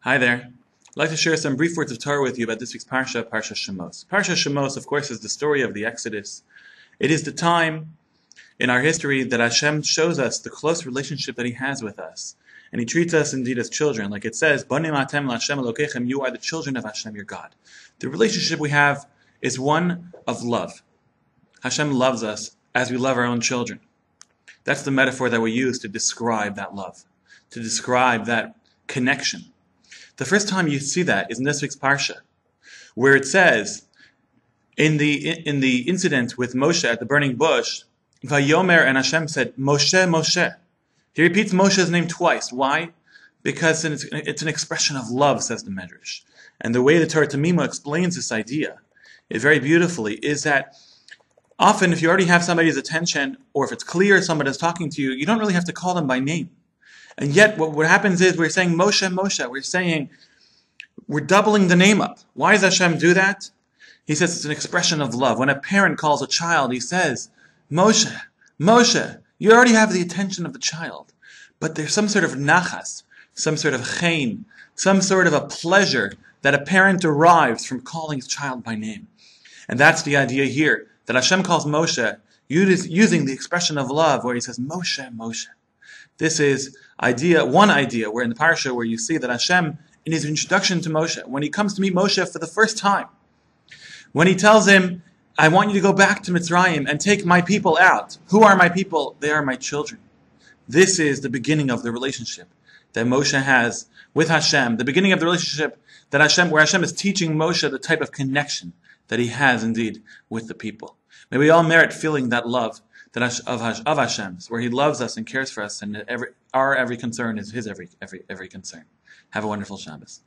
Hi there. I'd like to share some brief words of Torah with you about this week's Parsha, Parsha Shemos. Parsha Shemos, of course, is the story of the Exodus. It is the time in our history that Hashem shows us the close relationship that He has with us. And He treats us indeed as children. Like it says, Banim atem la'Hashem Elokechem, you are the children of Hashem, your God. The relationship we have is one of love. Hashem loves us as we love our own children. That's the metaphor that we use to describe that love, to describe that connection. The first time you see that is in this week's Parsha, where it says, in the incident with Moshe at the burning bush, Vayomer, and Hashem said, Moshe, Moshe. He repeats Moshe's name twice. Why? Because it's an expression of love, says the Medrash. And the way the Torah Tamima explains this idea, very beautifully, is that often if you already have somebody's attention, or if it's clear someone is talking to you, you don't really have to call them by name. And yet what happens is we're saying Moshe, Moshe. We're doubling the name up. Why does Hashem do that? He says it's an expression of love. When a parent calls a child, he says, Moshe, Moshe. You already have the attention of the child. But there's some sort of nachas, some sort of chen, some sort of a pleasure that a parent derives from calling his child by name. And that's the idea here, that Hashem calls Moshe using the expression of love, where he says, Moshe, Moshe. This is one idea, where in the parsha where you see that Hashem, in his introduction to Moshe, when he comes to meet Moshe for the first time, when he tells him, I want you to go back to Mitzrayim and take my people out. Who are my people? They are my children. This is the beginning of the relationship that Moshe has with Hashem, the beginning of the relationship where Hashem is teaching Moshe the type of connection that he has indeed with the people. May we all merit feeling that love of Hashem's, where He loves us and cares for us, and our every concern is His every concern. Have a wonderful Shabbos.